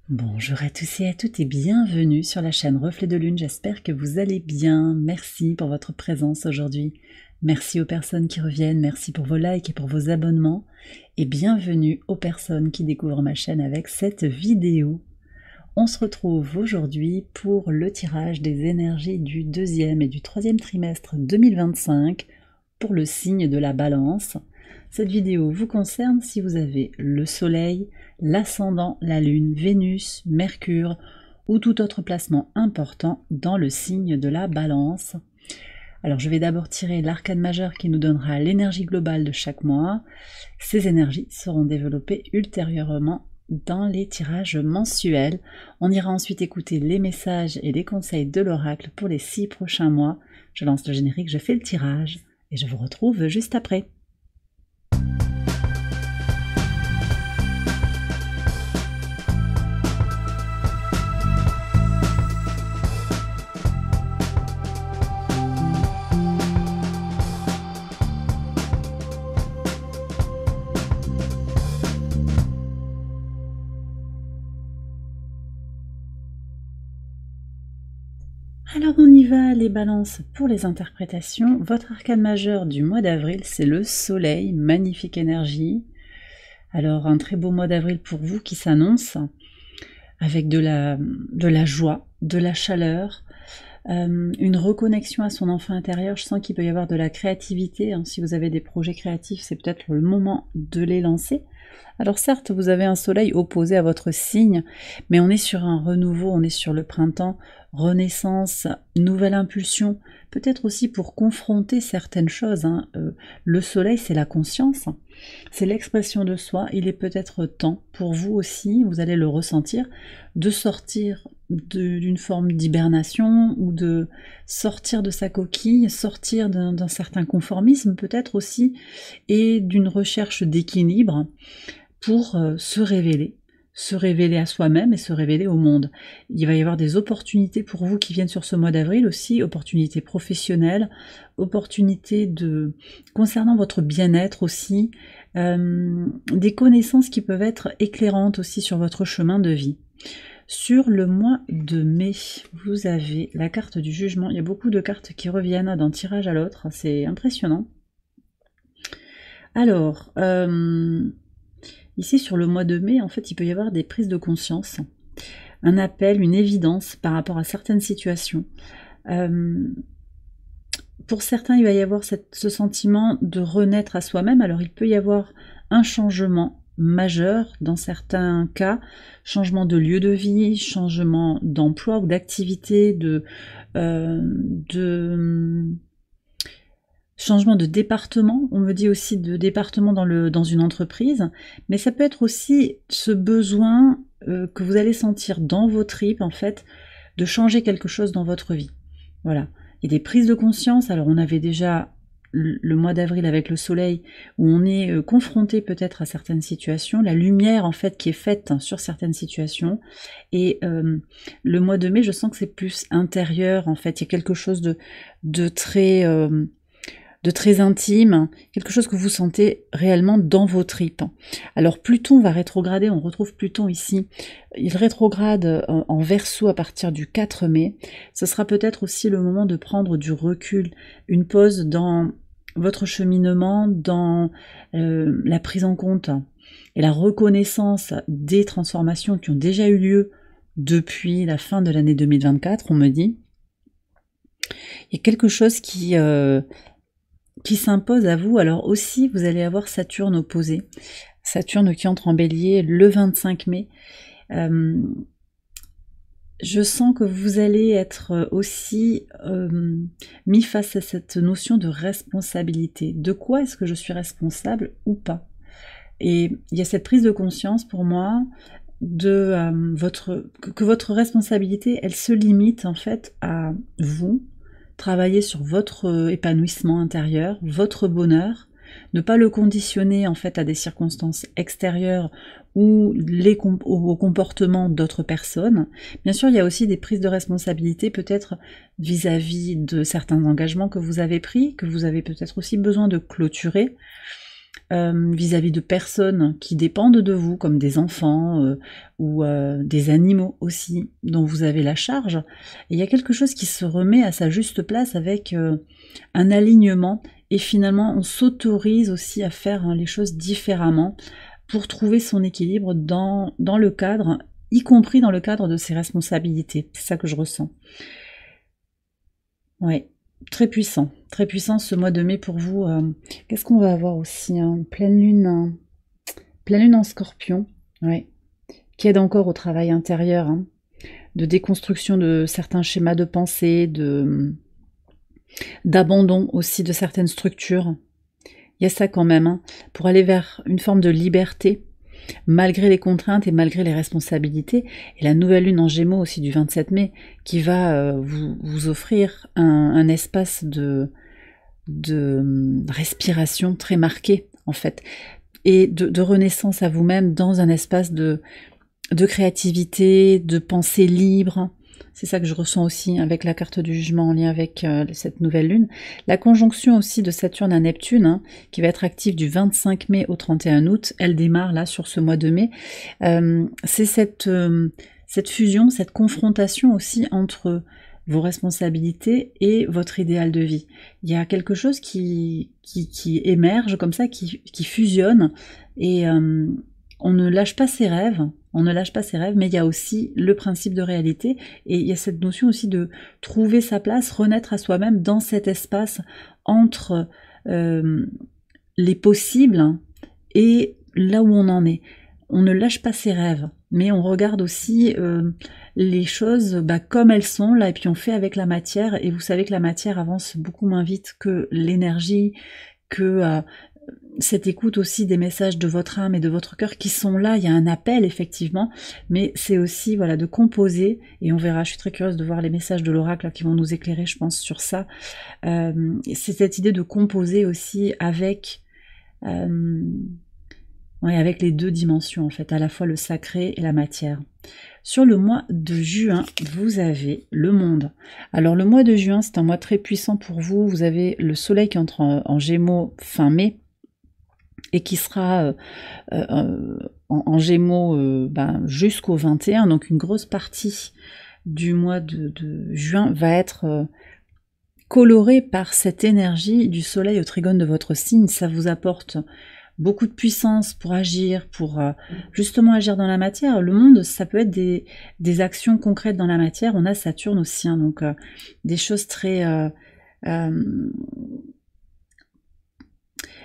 Bonjour à tous et à toutes et bienvenue sur la chaîne Reflet de Lune, j'espère que vous allez bien. Merci pour votre présence aujourd'hui. Merci aux personnes qui reviennent, merci pour vos likes et pour vos abonnements. Et bienvenue aux personnes qui découvrent ma chaîne avec cette vidéo. On se retrouve aujourd'hui pour le tirage des énergies du deuxième et du troisième trimestre 2025 pour le signe de la Balance. Cette vidéo vous concerne si vous avez le Soleil, l'Ascendant, la Lune, Vénus, Mercure ou tout autre placement important dans le signe de la Balance. Alors je vais d'abord tirer l'arcane majeur qui nous donnera l'énergie globale de chaque mois. Ces énergies seront développées ultérieurement dans les tirages mensuels. On ira ensuite écouter les messages et les conseils de l'oracle pour les 6 prochains mois. Je lance le générique, je fais le tirage et je vous retrouve juste après. Alors on y va les balances pour les interprétations. Votre arcane majeur du mois d'avril, c'est le Soleil, magnifique énergie. Alors un très beau mois d'avril pour vous qui s'annonce, avec de la joie, de la chaleur, une reconnexion à son enfant intérieur. Je sens qu'il peut y avoir de la créativité, hein. Si vous avez des projets créatifs, c'est peut-être le moment de les lancer. Alors certes, vous avez un soleil opposé à votre signe, mais on est sur un renouveau, on est sur le printemps, renaissance, nouvelle impulsion, peut-être aussi pour confronter certaines choses, hein. Le soleil, c'est la conscience, c'est l'expression de soi. Il est peut-être temps pour vous aussi, vous allez le ressentir, de sortir d'une forme d'hibernation ou de sortir de sa coquille, sortir d'un certain conformisme peut-être aussi, et d'une recherche d'équilibre pour se révéler à soi-même et se révéler au monde. Il va y avoir des opportunités pour vous qui viennent sur ce mois d'avril aussi, opportunités professionnelles, opportunités concernant votre bien-être aussi, des connaissances qui peuvent être éclairantes aussi sur votre chemin de vie. Sur le mois de mai, vous avez la carte du jugement. Il y a beaucoup de cartes qui reviennent d'un tirage à l'autre, c'est impressionnant. Alors, ici sur le mois de mai, en fait, il peut y avoir des prises de conscience, un appel, une évidence par rapport à certaines situations. Pour certains, il va y avoir ce sentiment de renaître à soi-même. Alors, il peut y avoir un changement majeur dans certains cas, changement de lieu de vie, changement d'emploi ou d'activité, changement de département. On me dit aussi de département dans une entreprise, mais ça peut être aussi ce besoin que vous allez sentir dans vos tripes, en fait, de changer quelque chose dans votre vie. Voilà. Il y a des prises de conscience. Alors on avait déjà le mois d'avril avec le soleil, où on est confronté peut-être à certaines situations, la lumière en fait qui est faite sur certaines situations, et le mois de mai, je sens que c'est plus intérieur en fait. Il y a quelque chose de très intime, quelque chose que vous sentez réellement dans vos tripes. Alors Pluton va rétrograder, on retrouve Pluton ici, il rétrograde en Verseau à partir du 4 mai, ce sera peut-être aussi le moment de prendre du recul, une pause dans votre cheminement, dans la prise en compte et la reconnaissance des transformations qui ont déjà eu lieu depuis la fin de l'année 2024, on me dit. Il y a quelque chose qui s'impose à vous. Alors aussi, vous allez avoir Saturne opposé. Saturne qui entre en Bélier le 25 mai. Je sens que vous allez être aussi mis face à cette notion de responsabilité. De quoi est-ce que je suis responsable ou pas? Et il y a cette prise de conscience pour moi que votre responsabilité, elle se limite en fait à vous. Travailler sur votre épanouissement intérieur, votre bonheur, ne pas le conditionner en fait à des circonstances extérieures ou au comportement d'autres personnes. Bien sûr, il y a aussi des prises de responsabilité peut-être vis-à-vis de certains engagements que vous avez pris, que vous avez peut-être aussi besoin de clôturer. vis-à-vis de personnes qui dépendent de vous, comme des enfants ou des animaux aussi, dont vous avez la charge. Et il y a quelque chose qui se remet à sa juste place avec un alignement, et finalement on s'autorise aussi à faire les choses différemment pour trouver son équilibre dans le cadre, y compris dans le cadre de ses responsabilités. C'est ça que je ressens. Ouais. Très puissant ce mois de mai pour vous. Qu'est-ce qu'on va avoir aussi, hein? Pleine lune en Scorpion, ouais, qui aide encore au travail intérieur, hein, de déconstruction de certains schémas de pensée, d'abandon aussi de certaines structures. Il y a ça quand même, hein, pour aller vers une forme de liberté, malgré les contraintes et malgré les responsabilités. Et la nouvelle lune en Gémeaux aussi du 27 mai, qui va vous offrir un espace de respiration très marqué, en fait, et de renaissance à vous-même dans un espace de créativité, de pensée libre. C'est ça que je ressens aussi avec la carte du jugement en lien avec cette nouvelle lune. La conjonction aussi de Saturne à Neptune, hein, qui va être active du 25 mai au 31 août. Elle démarre là sur ce mois de mai. C'est cette fusion, cette confrontation aussi entre vos responsabilités et votre idéal de vie. Il y a quelque chose qui émerge comme ça, qui fusionne, et on ne lâche pas ses rêves, mais il y a aussi le principe de réalité, et il y a cette notion aussi de trouver sa place, renaître à soi-même dans cet espace entre les possibles et là où on en est. On ne lâche pas ses rêves, mais on regarde aussi les choses comme elles sont là, et puis on fait avec la matière, et vous savez que la matière avance beaucoup moins vite que l'énergie, que cette écoute aussi des messages de votre âme et de votre cœur qui sont là. Il y a un appel effectivement, mais c'est aussi voilà de composer, et on verra, je suis très curieuse de voir les messages de l'oracle qui vont nous éclairer, je pense, sur ça. C'est cette idée de composer aussi avec avec les deux dimensions en fait, à la fois le sacré et la matière. Sur le mois de juin, vous avez le monde. Alors le mois de juin, c'est un mois très puissant pour vous. Vous avez le soleil qui entre en Gémeaux fin mai, et qui sera en Gémeaux jusqu'au 21, donc une grosse partie du mois de juin va être colorée par cette énergie du soleil au trigone de votre signe. Ça vous apporte beaucoup de puissance pour agir, pour justement agir dans la matière. Le monde, ça peut être des actions concrètes dans la matière. On a Saturne aussi, hein, donc des choses très...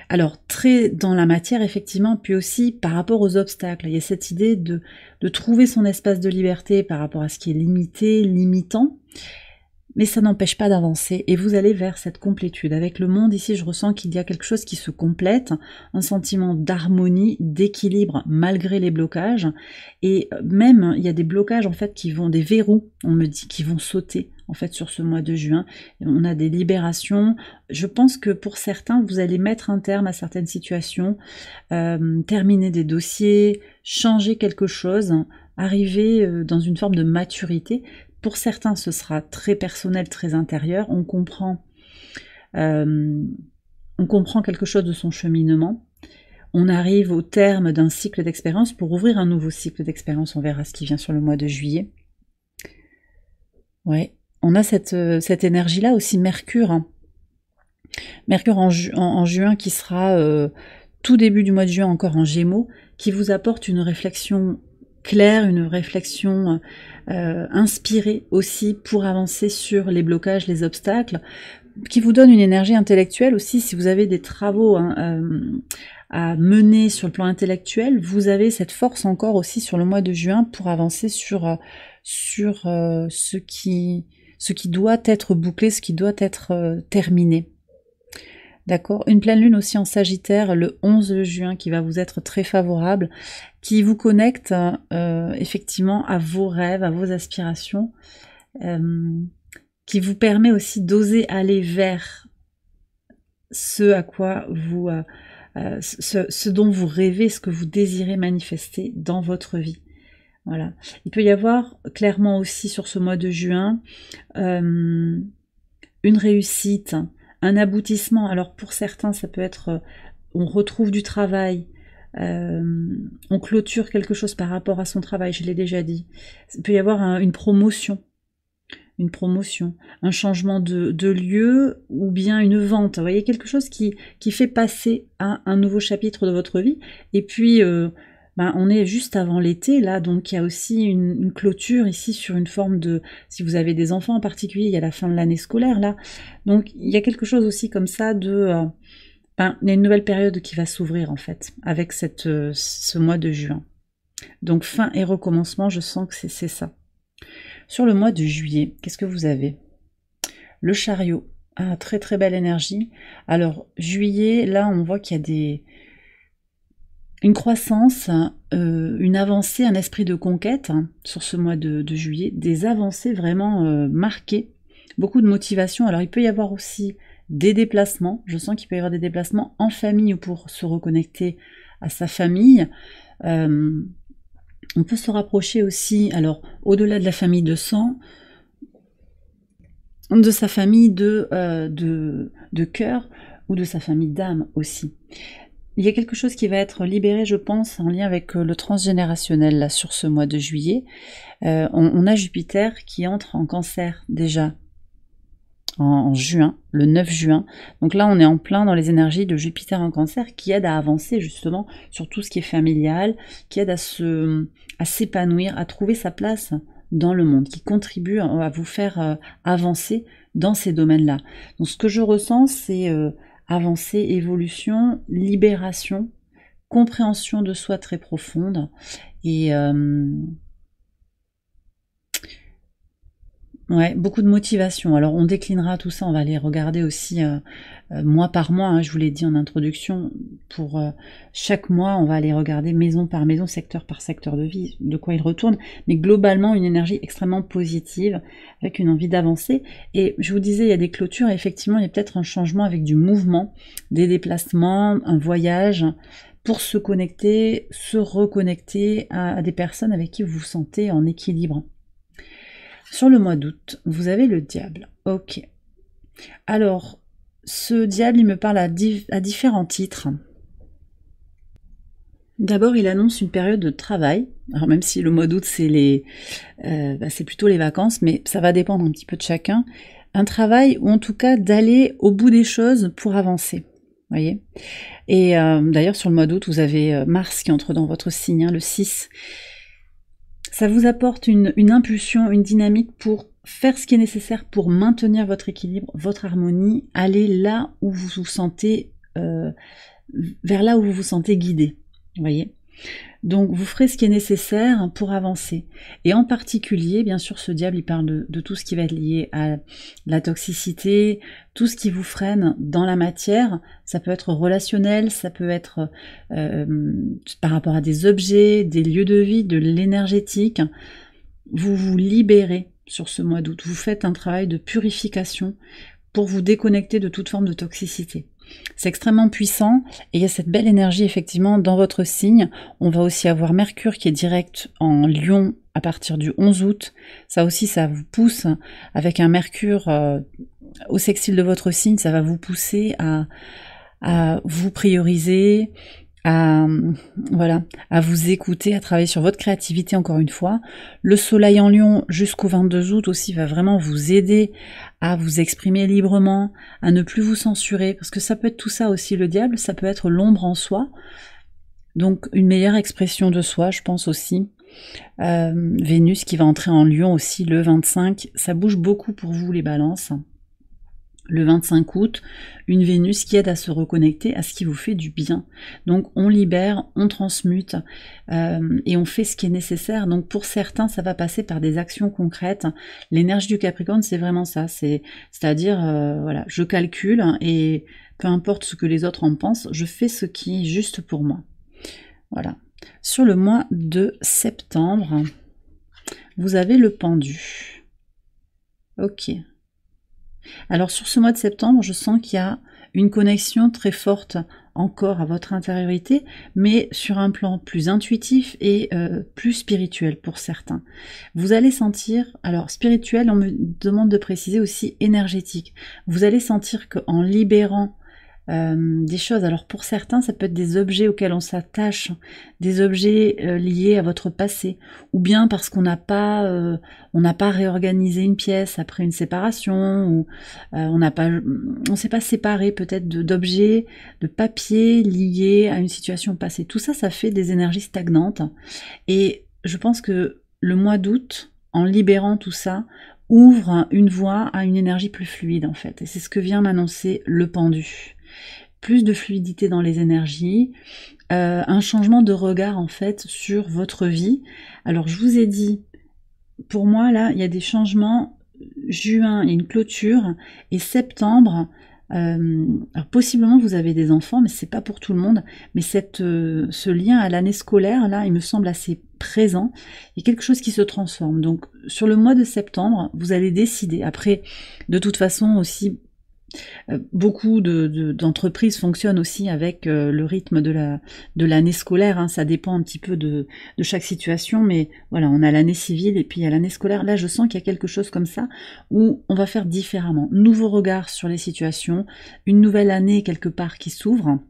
alors, très dans la matière, effectivement, puis aussi par rapport aux obstacles. Il y a cette idée de trouver son espace de liberté par rapport à ce qui est limité, limitant, mais ça n'empêche pas d'avancer, et vous allez vers cette complétude. Avec le monde, ici, je ressens qu'il y a quelque chose qui se complète, un sentiment d'harmonie, d'équilibre, malgré les blocages, et même, il y a des blocages, en fait, des verrous, on me dit, qui vont sauter, en fait, sur ce mois de juin. On a des libérations. Je pense que pour certains, vous allez mettre un terme à certaines situations, terminer des dossiers, changer quelque chose, arriver dans une forme de maturité. Pour certains, ce sera très personnel, très intérieur. On comprend quelque chose de son cheminement. On arrive au terme d'un cycle d'expérience pour ouvrir un nouveau cycle d'expérience. On verra ce qui vient sur le mois de juillet. Ouais, on a cette énergie-là aussi, Mercure. Hein. Mercure en juin qui sera tout début du mois de juin encore en Gémeaux, qui vous apporte une réflexion claire, une réflexion inspirée aussi pour avancer sur les blocages, les obstacles, qui vous donne une énergie intellectuelle aussi. Si vous avez des travaux à mener sur le plan intellectuel, vous avez cette force encore aussi sur le mois de juin pour avancer sur ce qui doit être bouclé, ce qui doit être terminé. D'accord. Une pleine lune aussi en Sagittaire le 11 juin qui va vous être très favorable, qui vous connecte effectivement à vos rêves, à vos aspirations, qui vous permet aussi d'oser aller vers ce à quoi vous, ce dont vous rêvez, ce que vous désirez manifester dans votre vie. Voilà. Il peut y avoir clairement aussi sur ce mois de juin une réussite, un aboutissement. Alors pour certains, ça peut être on retrouve du travail, on clôture quelque chose par rapport à son travail, je l'ai déjà dit. Il peut y avoir une promotion, un changement de lieu ou bien une vente. Vous voyez, quelque chose qui fait passer à un nouveau chapitre de votre vie. Et puis, on est juste avant l'été, là, donc il y a aussi une clôture ici sur une forme de... Si vous avez des enfants en particulier, il y a la fin de l'année scolaire, là. Donc, il y a quelque chose aussi comme ça de... il y a une nouvelle période qui va s'ouvrir, en fait, avec ce mois de juin. Donc, fin et recommencement, je sens que c'est ça. Sur le mois de juillet, qu'est-ce que vous avez? Le chariot. Ah, très très belle énergie. Alors, juillet, là, on voit qu'il y a une croissance, une avancée, un esprit de conquête sur ce mois de juillet. Des avancées vraiment marquées. Beaucoup de motivation. Alors, il peut y avoir aussi des déplacements. Je sens qu'il peut y avoir des déplacements en famille ou pour se reconnecter à sa famille. On peut se rapprocher aussi, alors au-delà de la famille de sang, de sa famille de cœur ou de sa famille d'âme aussi. Il y a quelque chose qui va être libéré, je pense, en lien avec le transgénérationnel là, sur ce mois de juillet. On a Jupiter qui entre en Cancer déjà en juin, le 9 juin. Donc là, on est en plein dans les énergies de Jupiter en Cancer qui aident à avancer justement sur tout ce qui est familial, qui aide à s'épanouir, à trouver sa place dans le monde, qui contribue à vous faire avancer dans ces domaines-là. Donc ce que je ressens, c'est avancée, évolution, libération, compréhension de soi très profonde et ouais, beaucoup de motivation. Alors on déclinera tout ça, on va aller regarder aussi mois par mois, hein, je vous l'ai dit en introduction, pour chaque mois on va aller regarder maison par maison, secteur par secteur de vie, de quoi il retourne, mais globalement une énergie extrêmement positive, avec une envie d'avancer. Et je vous disais, il y a des clôtures, et effectivement il y a peut-être un changement avec du mouvement, des déplacements, un voyage, pour se connecter, se reconnecter à des personnes avec qui vous vous sentez en équilibre. Sur le mois d'août, vous avez le diable. Ok. Alors, ce diable, il me parle à différents titres. D'abord, il annonce une période de travail. Alors, même si le mois d'août, c'est c'est plutôt les vacances, mais ça va dépendre un petit peu de chacun. Un travail, ou en tout cas d'aller au bout des choses pour avancer. Voyez. Et d'ailleurs, sur le mois d'août, vous avez Mars qui entre dans votre signe, hein, le 6. Ça vous apporte une impulsion, une dynamique pour faire ce qui est nécessaire pour maintenir votre équilibre, votre harmonie, aller là où vous vous sentez, vers là où vous vous sentez guidé. Vous voyez ? Donc vous ferez ce qui est nécessaire pour avancer. Et en particulier, bien sûr, ce diable, il parle de tout ce qui va être lié à la toxicité, tout ce qui vous freine dans la matière. Ça peut être relationnel, ça peut être par rapport à des objets, des lieux de vie, de l'énergétique. Vous vous libérez sur ce mois d'août. Vous faites un travail de purification pour vous déconnecter de toute forme de toxicité. C'est extrêmement puissant et il y a cette belle énergie effectivement dans votre signe. On va aussi avoir Mercure qui est direct en Lion à partir du 11 août. Ça aussi, ça vous pousse avec un Mercure au sextile de votre signe, ça va vous pousser à vous prioriser, à vous écouter, à travailler sur votre créativité encore une fois. Le soleil en Lion jusqu'au 22 août aussi va vraiment vous aider à vous exprimer librement, à ne plus vous censurer, parce que ça peut être tout ça aussi le diable, ça peut être l'ombre en soi, donc une meilleure expression de soi, je pense aussi. Vénus qui va entrer en Lion aussi le 25, ça bouge beaucoup pour vous les balances. Le 25 août, une Vénus qui aide à se reconnecter à ce qui vous fait du bien. Donc on libère, on transmute et on fait ce qui est nécessaire. Donc pour certains, ça va passer par des actions concrètes. L'énergie du Capricorne, c'est vraiment ça. C'est-à-dire, voilà, je calcule et peu importe ce que les autres en pensent, je fais ce qui est juste pour moi. Voilà. Sur le mois de septembre, vous avez le pendu. Ok. Alors sur ce mois de septembre, je sens qu'il y a une connexion très forte encore à votre intériorité, mais sur un plan plus intuitif et plus spirituel pour certains. Vous allez sentir, alors spirituel, on me demande de préciser aussi énergétique. Vous allez sentir qu'en libérant des choses. Alors pour certains, ça peut être des objets auxquels on s'attache, des objets liés à votre passé, ou bien parce on n'a pas réorganisé une pièce après une séparation, ou on s'est pas séparé peut-être d'objets, de papier liés à une situation passée. Tout ça, ça fait des énergies stagnantes. Et je pense que le mois d'août, en libérant tout ça, ouvre une voie à une énergie plus fluide en fait. Et c'est ce que vient m'annoncer le pendu. Plus de fluidité dans les énergies, un changement de regard en fait sur votre vie. Alors je vous ai dit, pour moi là, il y a des changements. Juin, il y a une clôture, et septembre, alors possiblement vous avez des enfants, mais c'est pas pour tout le monde. Mais ce lien à l'année scolaire là, il me semble assez présent. Il y a quelque chose qui se transforme. Donc sur le mois de septembre, vous allez décider. Après, de toute façon aussi, beaucoup d'entreprises fonctionnent aussi avec le rythme de l'année scolaire, hein. Ça dépend un petit peu de chaque situation, mais voilà, on a l'année civile et puis il y a l'année scolaire. Là, je sens qu'il y a quelque chose comme ça où on va faire différemment. Nouveau regard sur les situations, une nouvelle année quelque part qui s'ouvre,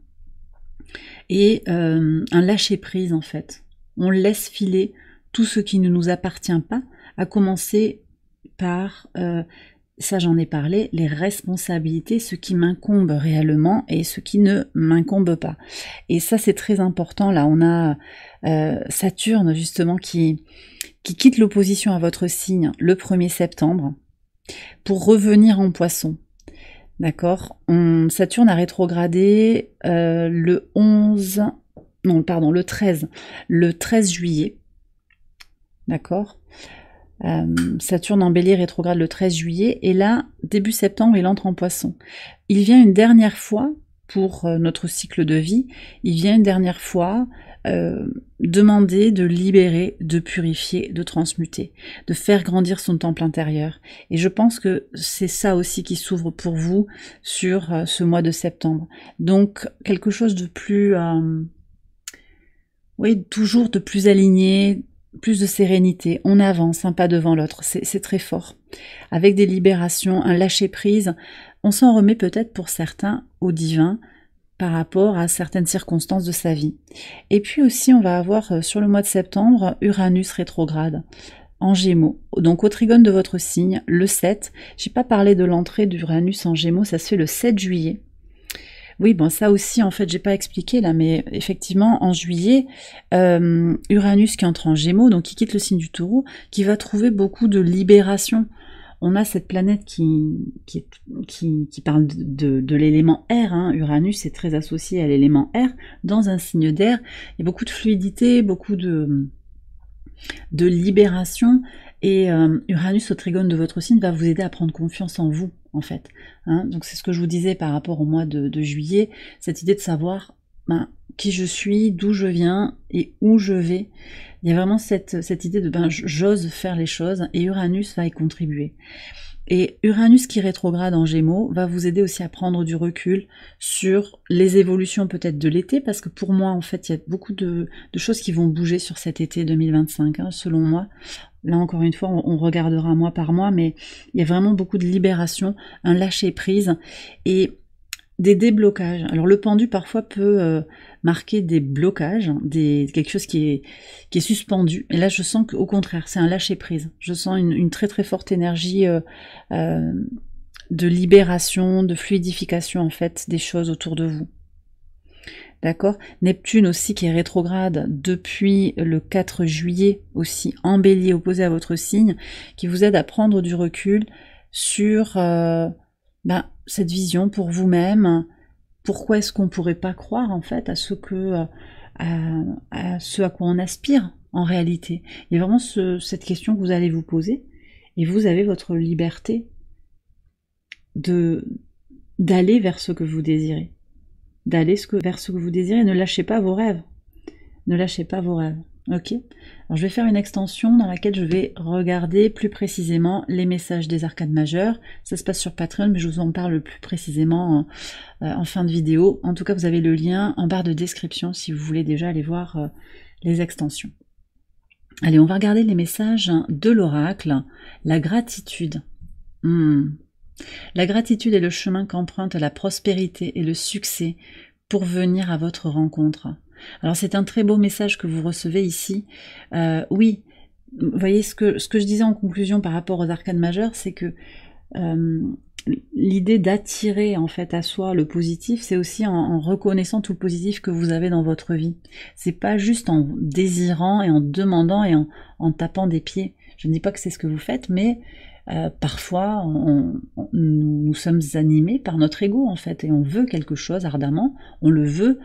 et un lâcher-prise en fait. On laisse filer tout ce qui ne nous appartient pas, à commencer par... ça j'en ai parlé, les responsabilités, ce qui m'incombe réellement et ce qui ne m'incombe pas. Et ça c'est très important, là on a Saturne justement qui quitte l'opposition à votre signe le 1er septembre pour revenir en Poisson. D'accord. Saturne a rétrogradé le 13 juillet. D'accord. Saturne en Bélier rétrograde le 13 juillet, et là, début septembre, il entre en Poisson. Il vient une dernière fois, pour notre cycle de vie, il vient une dernière fois demander de libérer, de purifier, de transmuter, de faire grandir son temple intérieur. Et je pense que c'est ça aussi qui s'ouvre pour vous sur ce mois de septembre. Donc, quelque chose de plus... oui, toujours de plus aligné, plus de sérénité, on avance un pas devant l'autre, c'est très fort. Avec des libérations, un lâcher-prise, on s'en remet peut-être pour certains au divin par rapport à certaines circonstances de sa vie. Et puis aussi, on va avoir sur le mois de septembre, Uranus rétrograde en Gémeaux, donc au trigone de votre signe, le 7. J'ai pas parlé de l'entrée d'Uranus en Gémeaux, ça se fait le 7 juillet. Oui, bon, ça aussi, en fait, j'ai pas expliqué là, mais effectivement, en juillet, Uranus qui entre en Gémeaux, donc qui quitte le signe du Taureau, qui va trouver beaucoup de libération. On a cette planète qui parle de l'élément air, hein. Uranus est très associé à l'élément air, dans un signe d'air. Il y a beaucoup de fluidité, beaucoup de libération, et Uranus au trigone de votre signe va vous aider à prendre confiance en vous, en fait. Hein. Donc c'est ce que je vous disais par rapport au mois de juillet, cette idée de savoir qui je suis, d'où je viens et où je vais. Il y a vraiment cette idée de j'ose faire les choses, et Uranus va y contribuer. Et Uranus qui rétrograde en Gémeaux va vous aider aussi à prendre du recul sur les évolutions peut-être de l'été, parce que pour moi, en fait, il y a beaucoup de choses qui vont bouger sur cet été 2025, hein, selon moi. Là, encore une fois, on regardera mois par mois, mais il y a vraiment beaucoup de libération, un lâcher-prise et des déblocages. Alors le pendu parfois peut marquer des blocages, quelque chose qui est suspendu. Et là je sens qu'au contraire, c'est un lâcher prise. Je sens une très très forte énergie de libération, de fluidification en fait des choses autour de vous. D'accord. Neptune aussi qui est rétrograde depuis le 4 juillet aussi en Bélier opposé à votre signe, qui vous aide à prendre du recul sur cette vision pour vous-même. Pourquoi est-ce qu'on ne pourrait pas croire en fait à ce à quoi on aspire en réalité? Il y a vraiment cette question que vous allez vous poser, et vous avez votre liberté d'aller vers ce que vous désirez. Vers ce que vous désirez. Ne lâchez pas vos rêves. Ne lâchez pas vos rêves. Ok. Alors je vais faire une extension dans laquelle je vais regarder plus précisément les messages des arcades majeures. Ça se passe sur Patreon, mais je vous en parle plus précisément en fin de vidéo. En tout cas, vous avez le lien en barre de description si vous voulez déjà aller voir les extensions. Allez, on va regarder les messages de l'oracle. La gratitude. La gratitude est le chemin qu'emprunte la prospérité et le succès pour venir à votre rencontre. Alors c'est un très beau message que vous recevez ici. Oui, vous voyez ce que je disais en conclusion par rapport aux arcanes majeures, c'est que l'idée d'attirer en fait à soi le positif, c'est aussi en reconnaissant tout le positif que vous avez dans votre vie. C'est pas juste en désirant et en demandant et en tapant des pieds. Je ne dis pas que c'est ce que vous faites, mais parfois nous sommes animés par notre ego en fait, et on veut quelque chose ardemment, on le veut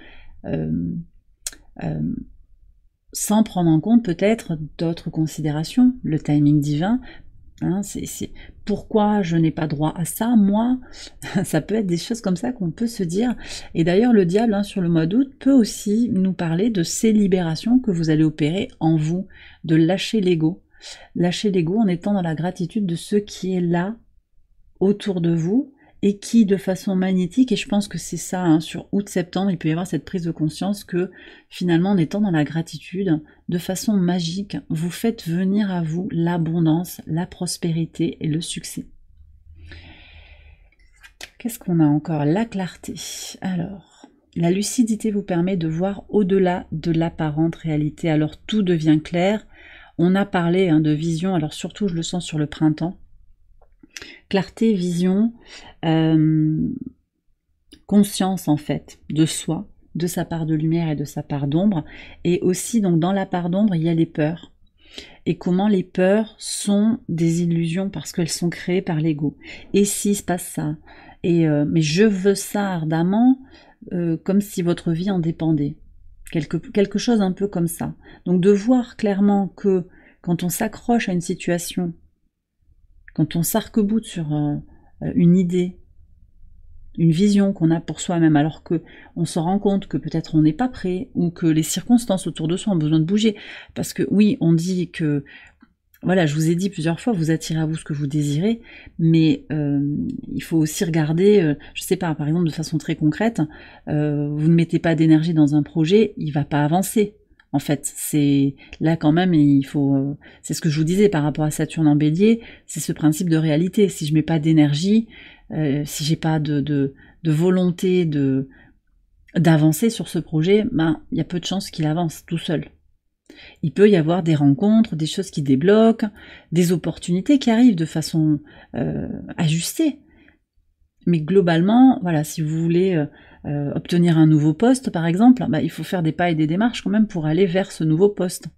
sans prendre en compte peut-être d'autres considérations, le timing divin. Hein, c'est pourquoi je n'ai pas droit à ça, moi. Ça peut être des choses comme ça qu'on peut se dire. Et d'ailleurs, le diable, hein, sur le mois d'août, peut aussi nous parler de ces libérations que vous allez opérer en vous, de lâcher l'ego. Lâcher l'ego en étant dans la gratitude de ce qui est là, autour de vous, et qui, de façon magnétique, et je pense que c'est ça, hein, sur août-septembre, il peut y avoir cette prise de conscience que, finalement, en étant dans la gratitude, de façon magique, vous faites venir à vous l'abondance, la prospérité et le succès. Qu'est-ce qu'on a encore? La clarté. Alors, la lucidité vous permet de voir au-delà de l'apparente réalité, alors tout devient clair. On a parlé de vision, alors surtout je le sens sur le printemps. Clarté, vision, conscience en fait de soi, de sa part de lumière et de sa part d'ombre. Et aussi donc dans la part d'ombre il y a les peurs. Et comment les peurs sont des illusions parce qu'elles sont créées par l'ego. Et s'il se passe ça, mais je veux ça ardemment, comme si votre vie en dépendait. Quelque chose un peu comme ça. Donc de voir clairement que quand on s'accroche à une situation, quand on s'arc-boute sur une idée, une vision qu'on a pour soi-même, alors que on se rend compte que peut-être on n'est pas prêt, ou que les circonstances autour de soi ont besoin de bouger. Parce que oui, on dit que, voilà, je vous ai dit plusieurs fois, vous attirez à vous ce que vous désirez, mais il faut aussi regarder, je sais pas, par exemple de façon très concrète, vous ne mettez pas d'énergie dans un projet, il va pas avancer. En fait, c'est là quand même, il faut. C'est ce que je vous disais par rapport à Saturne en Bélier, c'est ce principe de réalité. Si je mets pas d'énergie, si j'ai pas de volonté d'avancer sur ce projet, ben il y a peu de chances qu'il avance tout seul. Il peut y avoir des rencontres, des choses qui débloquent, des opportunités qui arrivent de façon ajustée. Mais globalement, voilà, si vous voulez obtenir un nouveau poste, par exemple, il faut faire des pas et des démarches quand même pour aller vers ce nouveau poste.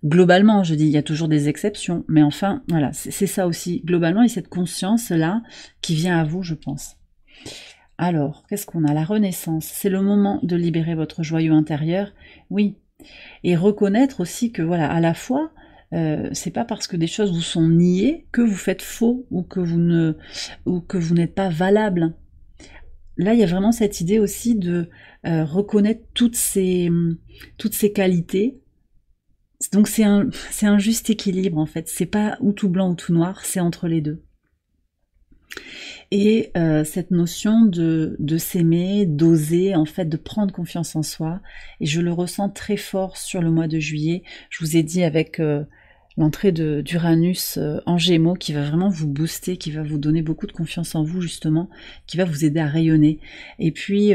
Globalement, je dis, il y a toujours des exceptions, mais enfin, voilà, c'est ça aussi. Globalement, il y a cette conscience-là qui vient à vous, je pense. Alors, qu'est-ce qu'on a? La renaissance, c'est le moment de libérer votre joyau intérieur, oui. Et reconnaître aussi que, voilà, à la fois, c'est pas parce que des choses vous sont niées que vous faites faux ou que vous n'êtes pas valable. Là, il y a vraiment cette idée aussi de reconnaître toutes ces qualités. Donc c'est un juste équilibre en fait. C'est pas ou tout blanc ou tout noir, c'est entre les deux. Et cette notion de s'aimer, d'oser, en fait, de prendre confiance en soi. Et je le ressens très fort sur le mois de juillet. Je vous ai dit avec l'entrée d'Uranus en Gémeaux qui va vraiment vous booster, qui va vous donner beaucoup de confiance en vous justement, qui va vous aider à rayonner. Et puis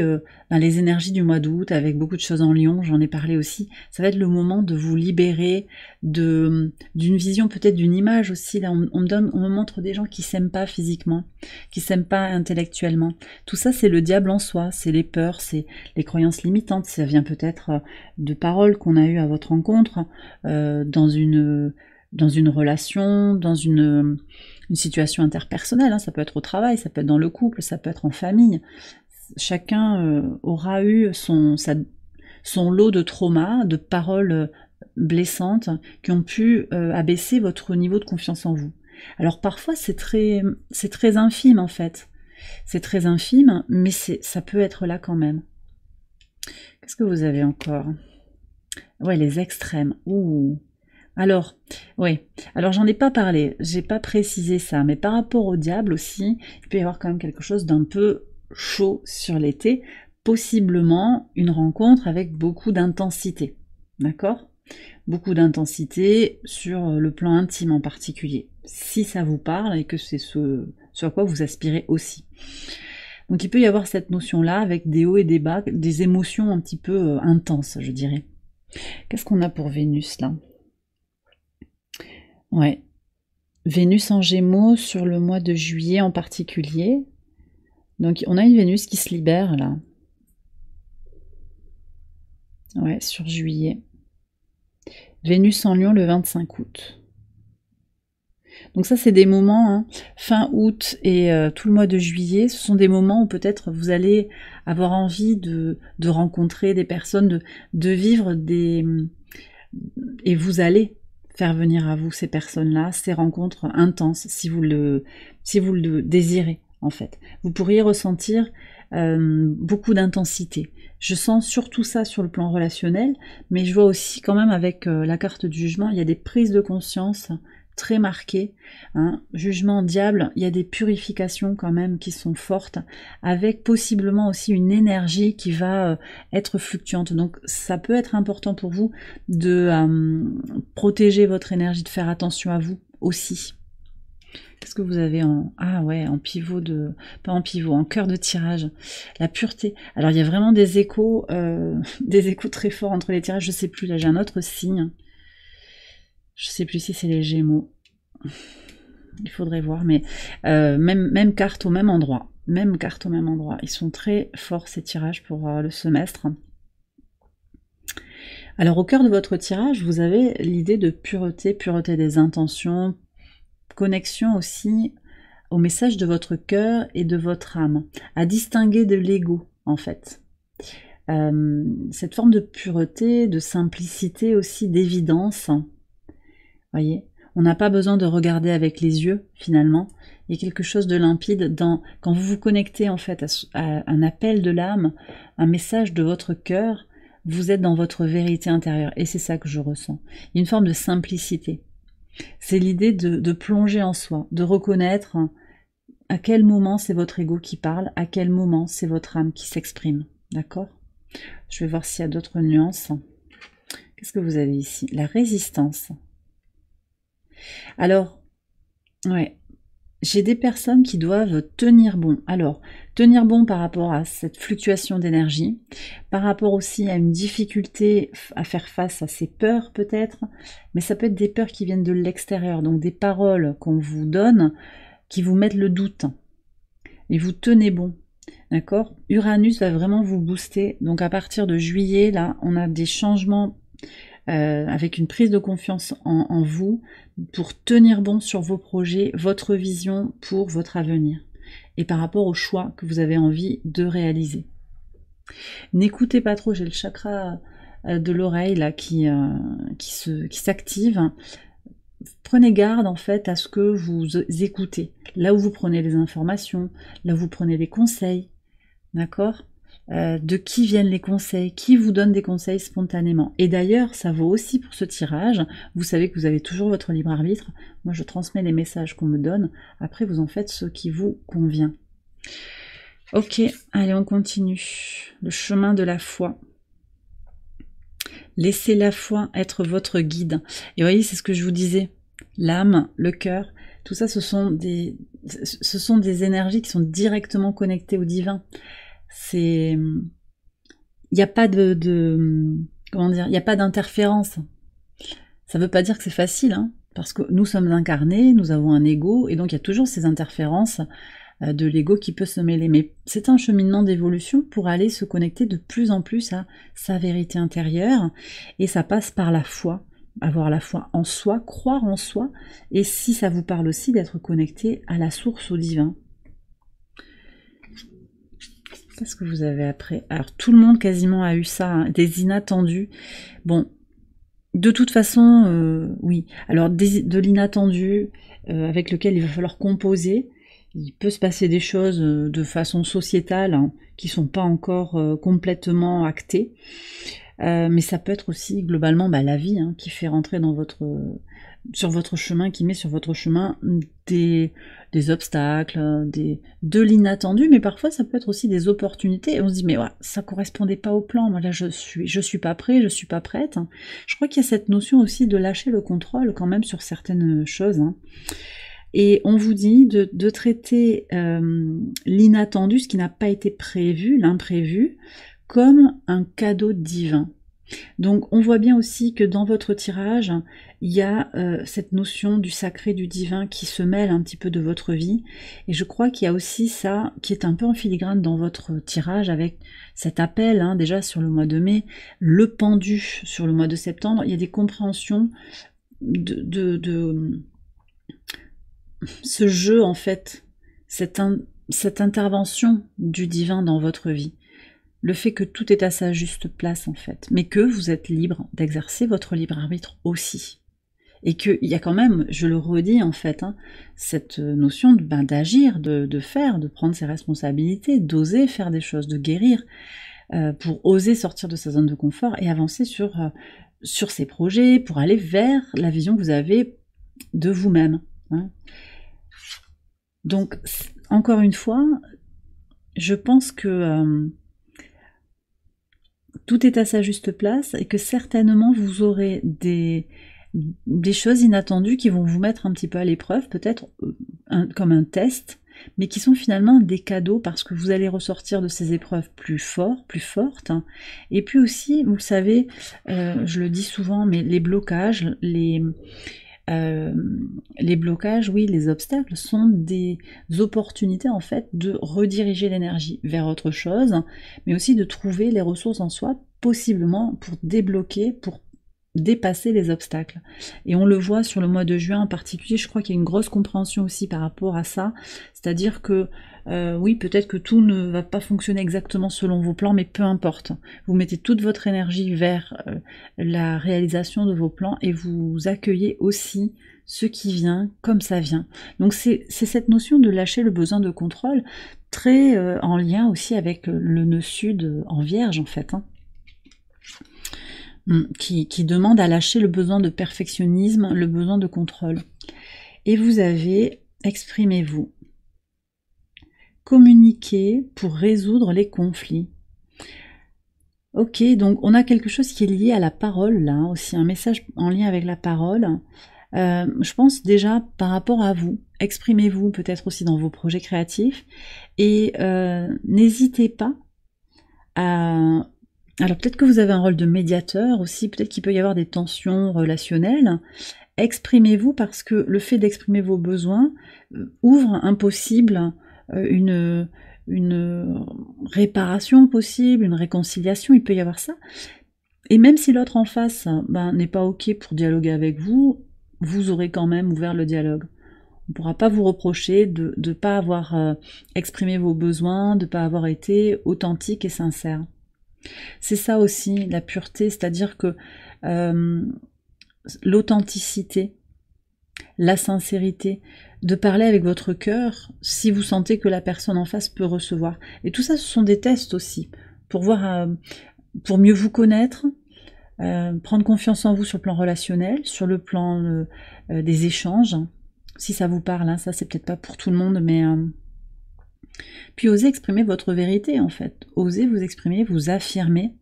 les énergies du mois d'août avec beaucoup de choses en Lion, j'en ai parlé aussi, ça va être le moment de vous libérer d'une vision, peut-être d'une image aussi. Là, on me montre des gens qui s'aiment pas physiquement, qui s'aiment pas intellectuellement. Tout ça, c'est le diable en soi, c'est les peurs, c'est les croyances limitantes. Ça vient peut-être de paroles qu'on a eues à votre rencontre, dans une relation, dans une situation interpersonnelle, hein. Ça peut être au travail, ça peut être dans le couple, ça peut être en famille. Chacun aura eu son lot de traumas, de paroles blessantes qui ont pu abaisser votre niveau de confiance en vous. Alors parfois c'est très infime en fait. C'est très infime, mais ça peut être là quand même. Qu'est-ce que vous avez encore? Ouais, les extrêmes. Ouh. Alors, oui. Alors, j'en ai pas parlé. J'ai pas précisé ça. Mais par rapport au diable aussi, il peut y avoir quand même quelque chose d'un peu chaud sur l'été. Possiblement une rencontre avec beaucoup d'intensité. D'accord? Beaucoup d'intensité sur le plan intime en particulier. si ça vous parle et que c'est ce à quoi vous aspirez aussi. Donc il peut y avoir cette notion-là avec des hauts et des bas, des émotions un petit peu intenses, je dirais. Qu'est-ce qu'on a pour Vénus là? Ouais. Vénus en Gémeaux sur le mois de juillet en particulier. Donc on a une Vénus qui se libère là. Ouais, sur juillet. Vénus en Lion le 25 août. Donc ça, c'est des moments, hein, fin août et tout le mois de juillet, ce sont des moments où peut-être vous allez avoir envie de rencontrer des personnes, de vivre des... Et vous allez faire venir à vous ces personnes-là, ces rencontres intenses, si vous le désirez, en fait. Vous pourriez ressentir beaucoup d'intensité. Je sens surtout ça sur le plan relationnel, mais je vois aussi quand même avec la carte du jugement, il y a des prises de conscience très marquées, hein. Jugement, diable, il y a des purifications quand même qui sont fortes, avec possiblement aussi une énergie qui va être fluctuante. Donc ça peut être important pour vous de protéger votre énergie, de faire attention à vous aussi. Qu'est-ce que vous avez en... Ah ouais, en pivot de... Pas en pivot, en cœur de tirage. La pureté. Alors il y a vraiment des échos très forts entre les tirages. Je sais plus, là j'ai un autre signe. Je sais plus si c'est les Gémeaux. Il faudrait voir, mais même carte au même endroit. Même carte au même endroit. Ils sont très forts ces tirages pour le semestre. Alors au cœur de votre tirage, vous avez l'idée de pureté, pureté des intentions, connexion aussi au message de votre cœur et de votre âme, à distinguer de l'ego en fait. Cette forme de pureté, de simplicité aussi, d'évidence. Voyez, on n'a pas besoin de regarder avec les yeux finalement. Il y a quelque chose de limpide quand vous vous connectez en fait à un appel de l'âme, un message de votre cœur. Vous êtes dans votre vérité intérieure et c'est ça que je ressens. Il y a une forme de simplicité. C'est l'idée de plonger en soi, de reconnaître à quel moment c'est votre ego qui parle, à quel moment c'est votre âme qui s'exprime. D'accord? Je vais voir s'il y a d'autres nuances. Qu'est-ce que vous avez ici? La résistance. Alors, ouais, j'ai des personnes qui doivent tenir bon. Alors, tenir bon par rapport à cette fluctuation d'énergie, par rapport aussi à une difficulté à faire face à ces peurs peut-être, mais ça peut être des peurs qui viennent de l'extérieur, donc des paroles qu'on vous donne qui vous mettent le doute. Et vous tenez bon, d'accord? Uranus va vraiment vous booster, donc à partir de juillet, là, on a des changements avec une prise de confiance en vous pour tenir bon sur vos projets, votre vision pour votre avenir et par rapport aux choix que vous avez envie de réaliser. N'écoutez pas trop, j'ai le chakra de l'oreille là qui s'active. Prenez garde en fait à ce que vous écoutez, là où vous prenez les informations, là où vous prenez les conseils, d'accord? De qui viennent les conseils, qui vous donne des conseils spontanément. Et d'ailleurs, ça vaut aussi pour ce tirage. Vous savez que vous avez toujours votre libre arbitre. Moi, je transmets les messages qu'on me donne. Après, vous en faites ce qui vous convient. Ok, allez, on continue. Le chemin de la foi. Laissez la foi être votre guide. Et vous voyez, c'est ce que je vous disais. L'âme, le cœur, tout ça, ce sont des énergies qui sont directement connectées au divin. Il n'y a pas comment dire, il n'y a pas d'interférence. Ça ne veut pas dire que c'est facile, hein, parce que nous sommes incarnés, nous avons un ego, et donc il y a toujours ces interférences de l'ego qui peut se mêler. Mais c'est un cheminement d'évolution pour aller se connecter de plus en plus à sa vérité intérieure, et ça passe par la foi, avoir la foi en soi, croire en soi, et si ça vous parle aussi d'être connecté à la source, au divin. Qu'est-ce que vous avez après? Alors, tout le monde quasiment a eu ça, hein, des inattendus. Bon, de toute façon, oui. Alors, de l'inattendu avec lequel il va falloir composer. Il peut se passer des choses de façon sociétale hein, qui ne sont pas encore complètement actées. Mais ça peut être aussi globalement la vie qui fait rentrer dans sur votre chemin, qui met sur votre chemin des obstacles, de l'inattendu, mais parfois ça peut être aussi des opportunités, et on se dit mais ouais, ça correspondait pas au plan, moi là je suis pas prêt, je suis pas prête. Je crois qu'il y a cette notion aussi de lâcher le contrôle quand même sur certaines choses. Et on vous dit de traiter l'inattendu, ce qui n'a pas été prévu, l'imprévu, comme un cadeau divin. Donc on voit bien aussi que dans votre tirage, il y a cette notion du sacré, du divin qui se mêle un petit peu de votre vie. Et je crois qu'il y a aussi ça qui est un peu en filigrane dans votre tirage avec cet appel, déjà sur le mois de mai, le pendu sur le mois de septembre. Il y a des compréhensions de ce jeu en fait, cette intervention du divin dans votre vie. Le fait que tout est à sa juste place en fait, mais que vous êtes libre d'exercer votre libre arbitre aussi. Et qu'il y a quand même, je le redis en fait, cette notion d'agir, de faire, de prendre ses responsabilités, d'oser faire des choses, de guérir, pour oser sortir de sa zone de confort et avancer sur ses projets, pour aller vers la vision que vous avez de vous-même. Donc, encore une fois, je pense que tout est à sa juste place et que certainement vous aurez des choses inattendues qui vont vous mettre un petit peu à l'épreuve, peut-être comme un test, mais qui sont finalement des cadeaux parce que vous allez ressortir de ces épreuves plus fortes. Et puis aussi, vous le savez, je le dis souvent, mais les blocages, les blocages, oui, les obstacles sont des opportunités en fait de rediriger l'énergie vers autre chose, mais aussi de trouver les ressources en soi, possiblement pour débloquer, pour dépasser les obstacles. Et on le voit sur le mois de juin en particulier, je crois qu'il y a une grosse compréhension aussi par rapport à ça, c'est-à-dire que oui, peut-être que tout ne va pas fonctionner exactement selon vos plans, mais peu importe. Vous mettez toute votre énergie vers la réalisation de vos plans et vous accueillez aussi ce qui vient comme ça vient. Donc c'est cette notion de lâcher le besoin de contrôle, très en lien aussi avec le nœud sud en Vierge en fait, qui demande à lâcher le besoin de perfectionnisme, le besoin de contrôle. Et vous avez exprimez-vous. Communiquer pour résoudre les conflits. Ok, donc on a quelque chose qui est lié à la parole, là, aussi un message en lien avec la parole. Je pense déjà par rapport à vous, exprimez-vous peut-être aussi dans vos projets créatifs, et n'hésitez pas à... Alors peut-être que vous avez un rôle de médiateur aussi, peut-être qu'il peut y avoir des tensions relationnelles. Exprimez-vous parce que le fait d'exprimer vos besoins ouvre un possible... une réparation possible, une réconciliation, il peut y avoir ça. Et même si l'autre en face n'est pas ok pour dialoguer avec vous, vous aurez quand même ouvert le dialogue. On ne pourra pas vous reprocher de ne pas avoir exprimé vos besoins, de ne pas avoir été authentique et sincère. C'est ça aussi, la pureté, c'est-à-dire que l'authenticité, la sincérité, de parler avec votre cœur si vous sentez que la personne en face peut recevoir. Et tout ça, ce sont des tests aussi, pour voir, pour mieux vous connaître, prendre confiance en vous sur le plan relationnel, sur le plan des échanges, si ça vous parle, ça c'est peut-être pas pour tout le monde, mais... Puis osez exprimer votre vérité en fait, osez vous exprimer, vous affirmer.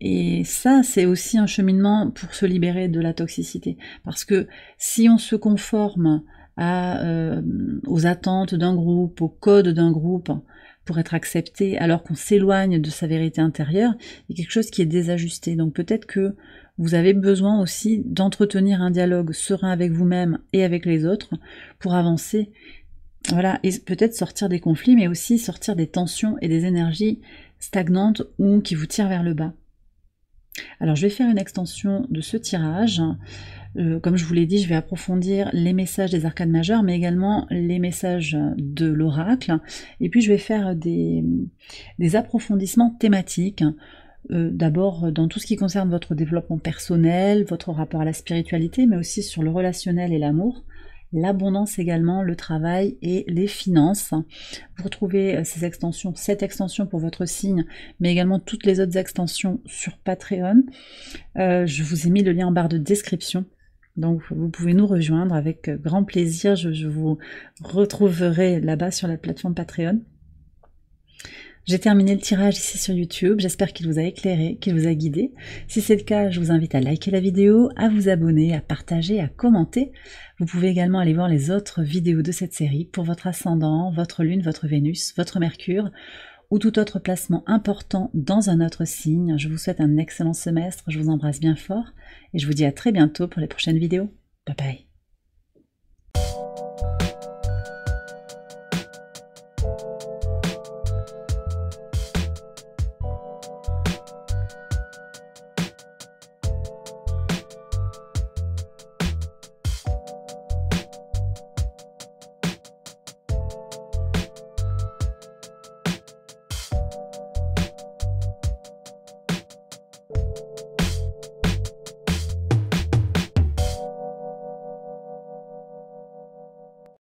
Et ça, c'est aussi un cheminement pour se libérer de la toxicité. Parce que si on se conforme aux attentes d'un groupe, aux codes d'un groupe, pour être accepté, alors qu'on s'éloigne de sa vérité intérieure, il y a quelque chose qui est désajusté. Donc peut-être que vous avez besoin aussi d'entretenir un dialogue serein avec vous-même et avec les autres pour avancer. Voilà, et peut-être sortir des conflits, mais aussi sortir des tensions et des énergies stagnantes ou qui vous tirent vers le bas. Alors je vais faire une extension de ce tirage. Comme je vous l'ai dit, je vais approfondir les messages des arcanes majeures, mais également les messages de l'oracle. Et puis je vais faire des approfondissements thématiques. D'abord dans tout ce qui concerne votre développement personnel, votre rapport à la spiritualité, mais aussi sur le relationnel et l'amour. l'abondance également, le travail et les finances. Vous retrouvez ces extensions, cette extension pour votre signe, mais également toutes les autres extensions sur Patreon. Je vous ai mis le lien en barre de description. Donc vous pouvez nous rejoindre avec grand plaisir, je vous retrouverai là-bas sur la plateforme Patreon. J'ai terminé le tirage ici sur YouTube, j'espère qu'il vous a éclairé, qu'il vous a guidé. Si c'est le cas, je vous invite à liker la vidéo, à vous abonner, à partager, à commenter. Vous pouvez également aller voir les autres vidéos de cette série pour votre ascendant, votre lune, votre Vénus, votre Mercure ou tout autre placement important dans un autre signe. Je vous souhaite un excellent semestre, je vous embrasse bien fort et je vous dis à très bientôt pour les prochaines vidéos. Bye bye.